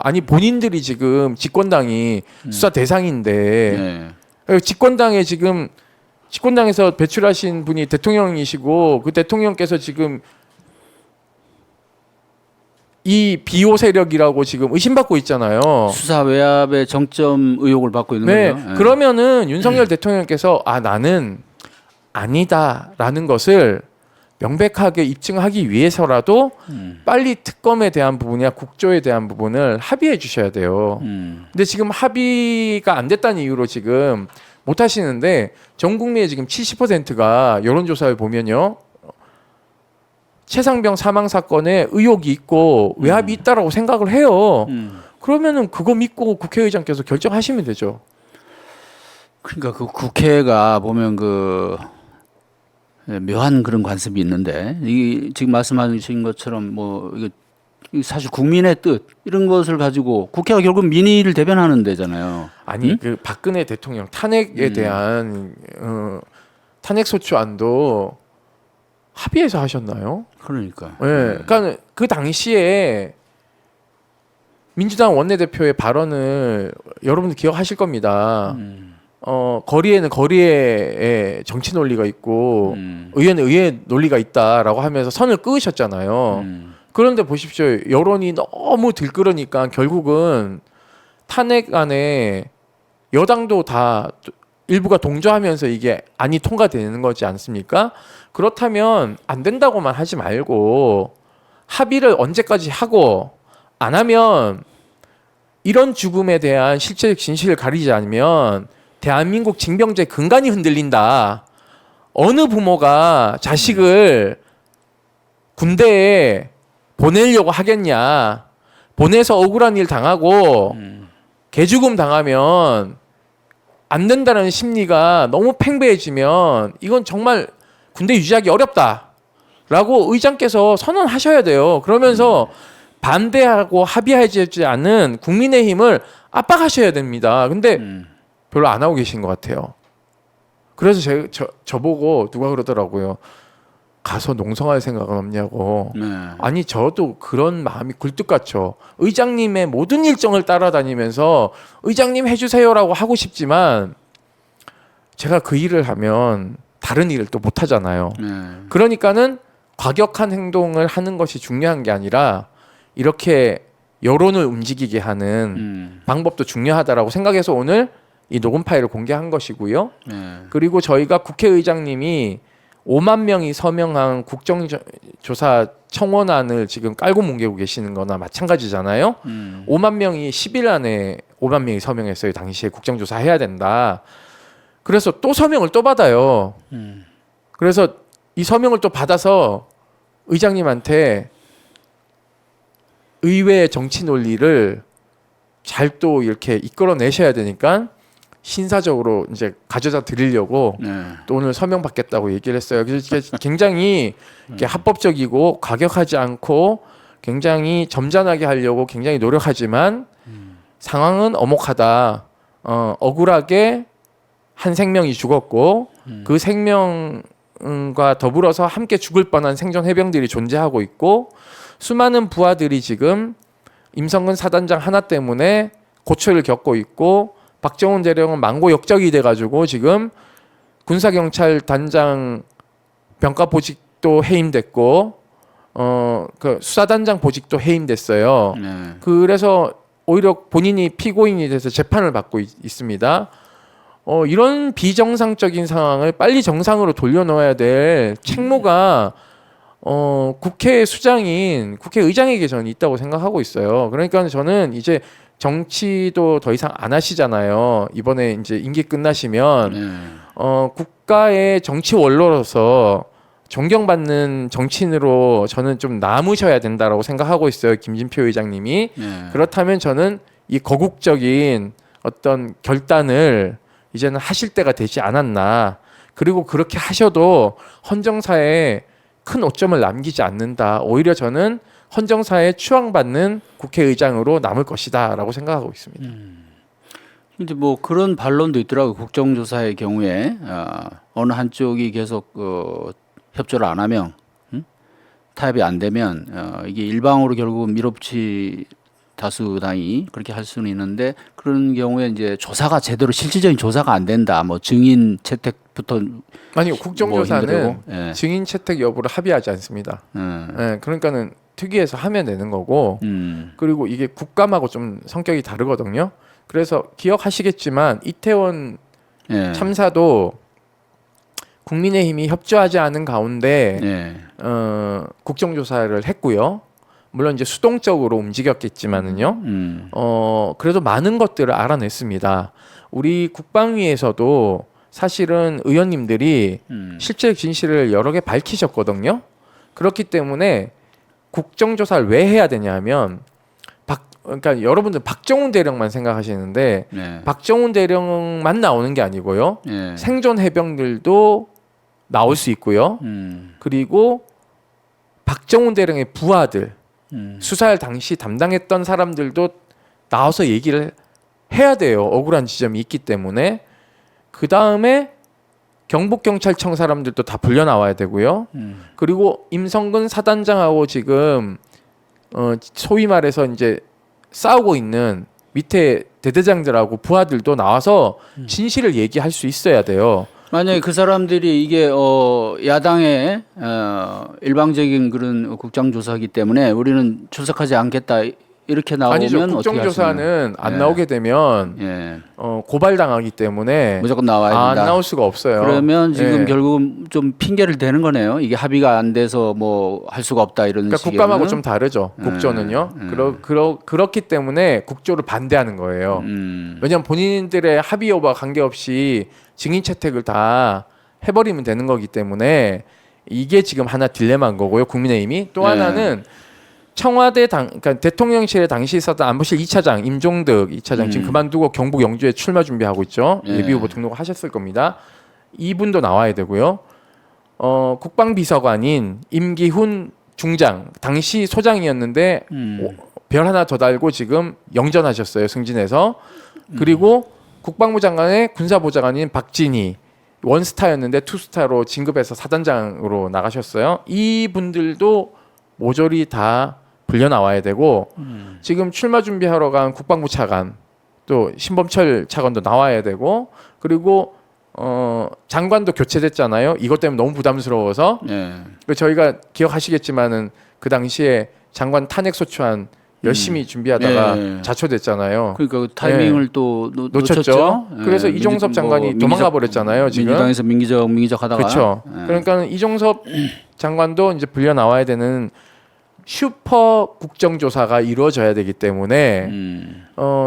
아니 본인들이 지금 집권당이 수사 대상인데 집권당에 지금 집권당에서 배출하신 분이 대통령이시고 그 대통령께서 지금 이 비호 세력이라고 지금 의심받고 있잖아요. 수사 외압의 정점 의혹을 받고 있는 네, 거죠. 그러면은 윤석열 대통령께서 나는 아니다라는 것을 명백하게 입증하기 위해서라도 빨리 특검에 대한 부분이나 국조에 대한 부분을 합의해 주셔야 돼요. 근데 지금 합의가 안 됐다는 이유로 지금 못 하시는데 전 국민의 지금 70%가 여론조사를 보면요. 최상병 사망 사건에 의혹이 있고 외압이 있다라고 생각을 해요. 그러면은 그거 믿고 국회의장께서 결정하시면 되죠. 그러니까 그 국회가 보면 그 묘한 그런 관습이 있는데 이 지금 말씀하신 것처럼 뭐 이거 사실 국민의 뜻 이런 것을 가지고 국회가 결국 민의를 대변하는 데잖아요. 아니 그 박근혜 대통령 탄핵에 대한 탄핵 소추안도 합의해서 하셨나요? 그러니까. 네, 그러니까 그 당시에 민주당 원내대표의 발언을 여러분들 기억하실 겁니다. 거리에는 거리의 정치 논리가 있고 의회는 의회 논리가 있다라고 하면서 선을 그으셨잖아요. 그런데 보십시오. 여론이 너무 들끓으니까 결국은 탄핵안에 여당도 다 일부가 동조하면서 이게 안이 통과되는 거지 않습니까? 그렇다면 안 된다고만 하지 말고 합의를 언제까지 하고 안 하면 이런 죽음에 대한 실체적 진실을 가리지 않으면 대한민국 징병제 근간이 흔들린다. 어느 부모가 자식을 군대에 보내려고 하겠냐. 보내서 억울한 일 당하고 개죽음 당하면 안 된다는 심리가 너무 팽배해지면 이건 정말 군대 유지하기 어렵다라고 의장께서 선언하셔야 돼요. 그러면서 반대하고 합의하지 않은 국민의힘을 압박하셔야 됩니다. 근데 별로 안 하고 계신 것 같아요. 그래서 저보고 누가 그러더라고요. 가서 농성할 생각은 없냐고. 아니 저도 그런 마음이 굴뚝 같죠. 의장님의 모든 일정을 따라다니면서 의장님 해주세요라고 하고 싶지만 제가 그 일을 하면 다른 일을 또 못 하잖아요. 그러니까는 과격한 행동을 하는 것이 중요한 게 아니라 이렇게 여론을 움직이게 하는 방법도 중요하다라고 생각해서 오늘 이 녹음 파일을 공개한 것이고요. 그리고 저희가 국회의장님이 5만 명이 서명한 국정조사 청원안을 지금 깔고 뭉개고 계시는 거나 마찬가지잖아요. 5만 명이 10일 안에 5만 명이 서명했어요. 당시에 국정조사 해야 된다. 그래서 또 서명을 또 받아요. 그래서 이 서명을 또 받아서 의장님한테 의회의 정치 논리를 잘 또 이렇게 이끌어내셔야 되니까 신사적으로 이제 가져다 드리려고 또 오늘 서명 받겠다고 얘기를 했어요. 그래서 이게 굉장히 이렇게 합법적이고 과격하지 않고 굉장히 점잖하게 하려고 굉장히 노력하지만 상황은 엄혹하다. 억울하게 한 생명이 죽었고 그 생명과 더불어서 함께 죽을 뻔한 생존 해병들이 존재하고 있고 수많은 부하들이 지금 임성근 사단장 하나 때문에 고초를 겪고 있고 박정훈 대령은 망고 역적이 돼가지고 지금 군사경찰 단장 병가 보직도 해임됐고 그 수사단장 보직도 해임됐어요. 그래서 오히려 본인이 피고인이 돼서 재판을 받고 있습니다. 이런 비정상적인 상황을 빨리 정상으로 돌려놓아야 될 책무가 국회 수장인 국회의장에게 저는 있다고 생각하고 있어요. 그러니까 저는 이제 정치도 더 이상 안 하시잖아요. 이번에 이제 임기 끝나시면 국가의 정치 원로로서 존경받는 정치인으로 저는 좀 남으셔야 된다라고 생각하고 있어요. 김진표 의장님이. 그렇다면 저는 이 거국적인 어떤 결단을 이제는 하실 때가 되지 않았나. 그리고 그렇게 하셔도 헌정사에 큰 오점을 남기지 않는다. 오히려 저는 헌정사에 추앙받는 국회의장으로 남을 것이다라고 생각하고 있습니다. 이제 뭐 그런 반론도 있더라고요. 국정조사의 경우에 어느 한쪽이 계속 협조를 안 하면 타협이 안 되면 이게 일방으로 결국은 밀어붙이는 다수당이 그렇게 할 수는 있는데 그런 경우에 이제 조사가 제대로 실질적인 조사가 안 된다. 뭐 증인 채택부터 아니요, 국정조사는 뭐 예. 증인 채택 여부를 합의하지 않습니다. 예, 그러니까는 특위에서 하면 되는 거고, 그리고 이게 국감하고 좀 성격이 다르거든요. 그래서 기억하시겠지만 이태원 예. 참사도 국민의힘이 협조하지 않은 가운데 예. 국정조사를 했고요. 물론 이제 수동적으로 움직였겠지만은요. 그래도 많은 것들을 알아냈습니다. 우리 국방위에서도 사실은 의원님들이 실제 진실을 여러 개 밝히셨거든요. 그렇기 때문에 국정조사를 왜 해야 되냐면 그러니까 여러분들 박정훈 대령만 생각하시는데 네. 박정훈 대령만 나오는 게 아니고요. 예. 생존 해병들도 나올 수 있고요. 그리고 박정훈 대령의 부하들 수사할 당시 담당했던 사람들도 나와서 얘기를 해야 돼요. 억울한 지점이 있기 때문에. 그 다음에 경북경찰청 사람들도 다 불려 나와야 되고요. 그리고 임성근 사단장하고 지금 소위 말해서 이제 싸우고 있는 밑에 대대장들하고 부하들도 나와서 진실을 얘기할 수 있어야 돼요. 만약에 그 사람들이 이게 야당의 일방적인 그런 국정조사이기 때문에 우리는 출석하지 않겠다 이렇게 나오면 아니죠. 어떻게 국정조사는 안 예. 나오게 되면 예. 고발당하기 때문에 무조건 나와야 안 된다. 나올 수가 없어요. 그러면 지금 예. 결국은 좀 핑계를 대는 거네요. 이게 합의가 안 돼서 뭐 할 수가 없다 이런 그러니까 식의. 국감하고 좀 다르죠. 국조는요. 그렇기 때문에 국조를 반대하는 거예요. 왜냐하면 본인들의 합의 여부와 관계없이 증인 채택을 다 해버리면 되는 거기 때문에 이게 지금 하나 딜레마인 거고요. 국민의힘이 또 하나는 청와대 그러니까 대통령실에 당시 있었던 안보실 2차장 임종득 2차장 지금 그만두고 경북 영주에 출마 준비하고 있죠. 예비후보 등록하셨을 겁니다. 이분도 나와야 되고요. 국방비서관인 임기훈 중장 당시 소장이었는데 별 하나 더 달고 지금 영전하셨어요. 승진해서. 그리고 국방부 장관의 군사보좌관인 박진희 원스타였는데 투스타로 진급해서 사단장으로 나가셨어요. 이분들도 모조리 다 불려 나와야 되고 지금 출마 준비하러 간 국방부 차관 또 신범철 차관도 나와야 되고 그리고 장관도 교체됐잖아요. 이것 때문에 너무 부담스러워서 저희가 기억하시겠지만은 그 당시에 장관 탄핵 소추안 열심히 준비하다가 자초됐잖아요. 그러니까 그 타이밍을 또 놓쳤죠. 그래서 이종섭 장관이 도망가 버렸잖아요. 지금 민주당에서 민기적 하다가 그렇죠. 그러니까 이종섭 장관도 이제 불려 나와야 되는 슈퍼 국정조사가 이루어져야 되기 때문에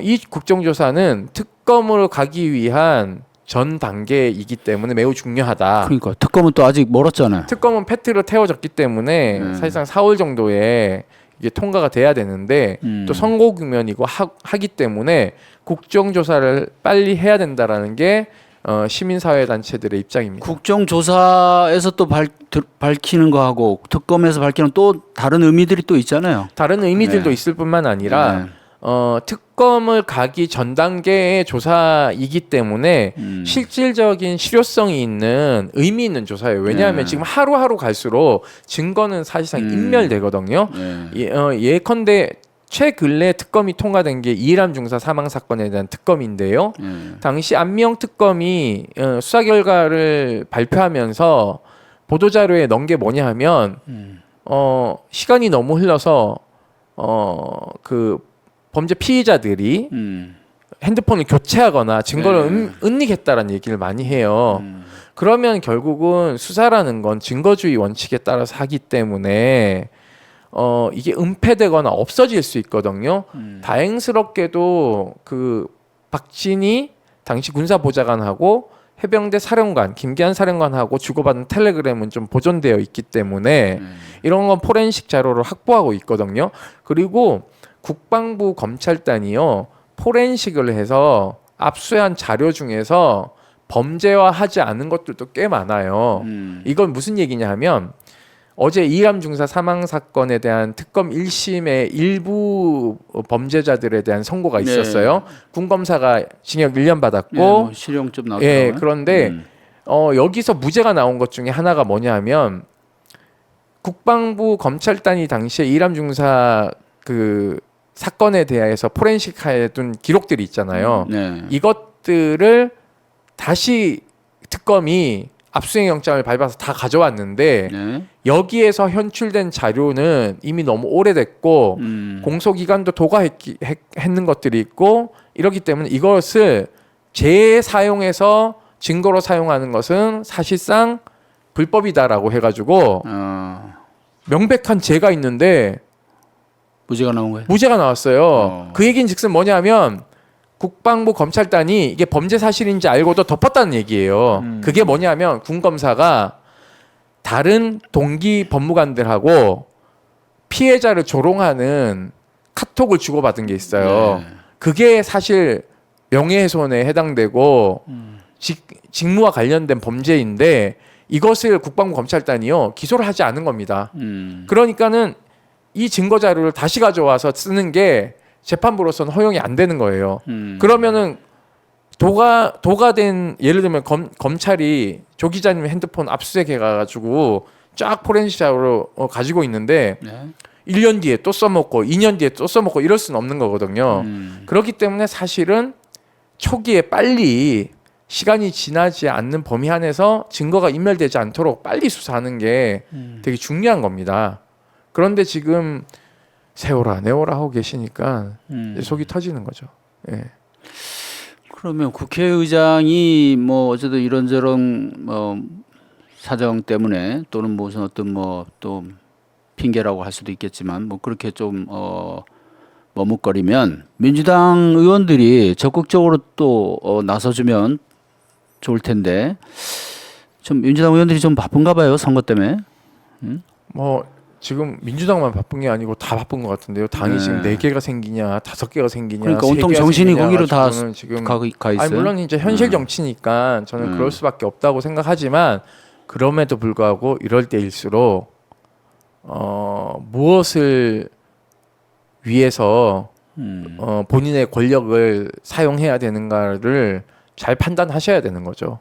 이 국정조사는 특검으로 가기 위한 전 단계이기 때문에 매우 중요하다. 그러니까 특검은 또 아직 멀었잖아요. 특검은 패트로 태워졌기 때문에 사실상 4월 정도에 이게 통과가 돼야 되는데 또 선고 국면이고 하기 때문에 국정조사를 빨리 해야 된다라는 게 시민사회단체들의 입장입니다. 국정조사에서 또 밝히는 거하고 특검에서 밝히는 또 다른 의미들이 또 있잖아요. 다른 의미들도 있을 뿐만 아니라 특검을 가기 전 단계의 조사이기 때문에 실질적인 실효성이 있는 의미 있는 조사예요. 왜냐하면 지금 하루하루 갈수록 증거는 사실상 인멸되거든요. 예컨대 최근래 특검이 통과된 게 이해람 중사 사망 사건에 대한 특검인데요. 당시 안미영 특검이 수사 결과를 발표하면서 보도 자료에 넣은 게 뭐냐 하면 시간이 너무 흘러서 그 범죄 피의자들이 핸드폰을 교체하거나 증거를 은닉했다라는 얘기를 많이 해요. 그러면 결국은 수사라는 건 증거주의 원칙에 따라서 하기 때문에 이게 은폐되거나 없어질 수 있거든요. 다행스럽게도 그 박진희 당시 군사보좌관하고 해병대 사령관 김기한 사령관하고 주고받은 텔레그램은 좀 보존되어 있기 때문에 이런 건 포렌식 자료를 확보하고 있거든요. 그리고 국방부 검찰단이요 포렌식을 해서 압수한 자료 중에서 범죄화하지 않은 것들도 꽤 많아요. 이건 무슨 얘기냐 하면 어제 이해람 중사 사망 사건에 대한 특검 1심의 일부 범죄자들에 대한 선고가 있었어요. 군 검사가 징역 1년 받았고 뭐 실형 좀 나왔더라고요. 그런데 여기서 무죄가 나온 것 중에 하나가 뭐냐면 국방부 검찰단이 당시에 이해람 중사 그 사건에 대해서 포렌식해둔 기록들이 있잖아요. 네. 이것들을 다시 특검이 압수수색 영장을 발부해서 다 가져왔는데 네. 여기에서 현출된 자료는 이미 너무 오래됐고 공소 기간도 도과했는 것들이 있고 이렇기 때문에 이것을 재사용해서 증거로 사용하는 것은 사실상 불법이다라고 해가지고 명백한 죄가 있는데 무죄가 나온 거예요. 무죄가 나왔어요. 그 얘기인즉슨 뭐냐면 국방부 검찰단이 이게 범죄 사실인지 알고도 덮었다는 얘기예요. 그게 뭐냐면 군 검사가 다른 동기 법무관들하고 피해자를 조롱하는 카톡을 주고받은 게 있어요. 네. 그게 사실 명예훼손에 해당되고 직무와 관련된 범죄인데 이것을 국방부 검찰단이요 기소를 하지 않은 겁니다. 그러니까는 이 증거 자료를 다시 가져와서 쓰는 게 재판부로서는 허용이 안 되는 거예요. 그러면은 도가된 예를 들면 검찰이 조 기자님 핸드폰 압수수색해 가지고 쫙 포렌식 자료로 가지고 있는데 네. 1년 뒤에 또 써먹고 2년 뒤에 또 써먹고 이럴 수는 없는 거거든요. 그렇기 때문에 사실은 초기에 빨리 시간이 지나지 않는 범위 안에서 증거가 인멸되지 않도록 빨리 수사하는 게 되게 중요한 겁니다. 그런데 지금 세워라 내워라 하고 계시니까 속이 터지는 거죠. 예. 그러면 국회의장이 뭐 어쨌든 이런저런 사정 때문에 또는 무슨 어떤 뭐 또 핑계라고 할 수도 있겠지만 뭐 그렇게 좀 머뭇거리면 민주당 의원들이 적극적으로 또 나서주면 좋을 텐데 좀 민주당 의원들이 좀 바쁜가 봐요 선거 때문에. 뭐 지금 민주당만 바쁜 게 아니고 다 바쁜 것 같은데요. 당이 네. 지금 4개가 생기냐, 5개가 생기냐, 그러니까 3개가 온통 정신이 생기냐 거기로 다 저는 지금 가 있어요. 아니, 물론 이제 현실 정치니까 저는 그럴 수밖에 없다고 생각하지만 그럼에도 불구하고 이럴 때일수록 무엇을 위해서 본인의 권력을 사용해야 되는가를 잘 판단하셔야 되는 거죠.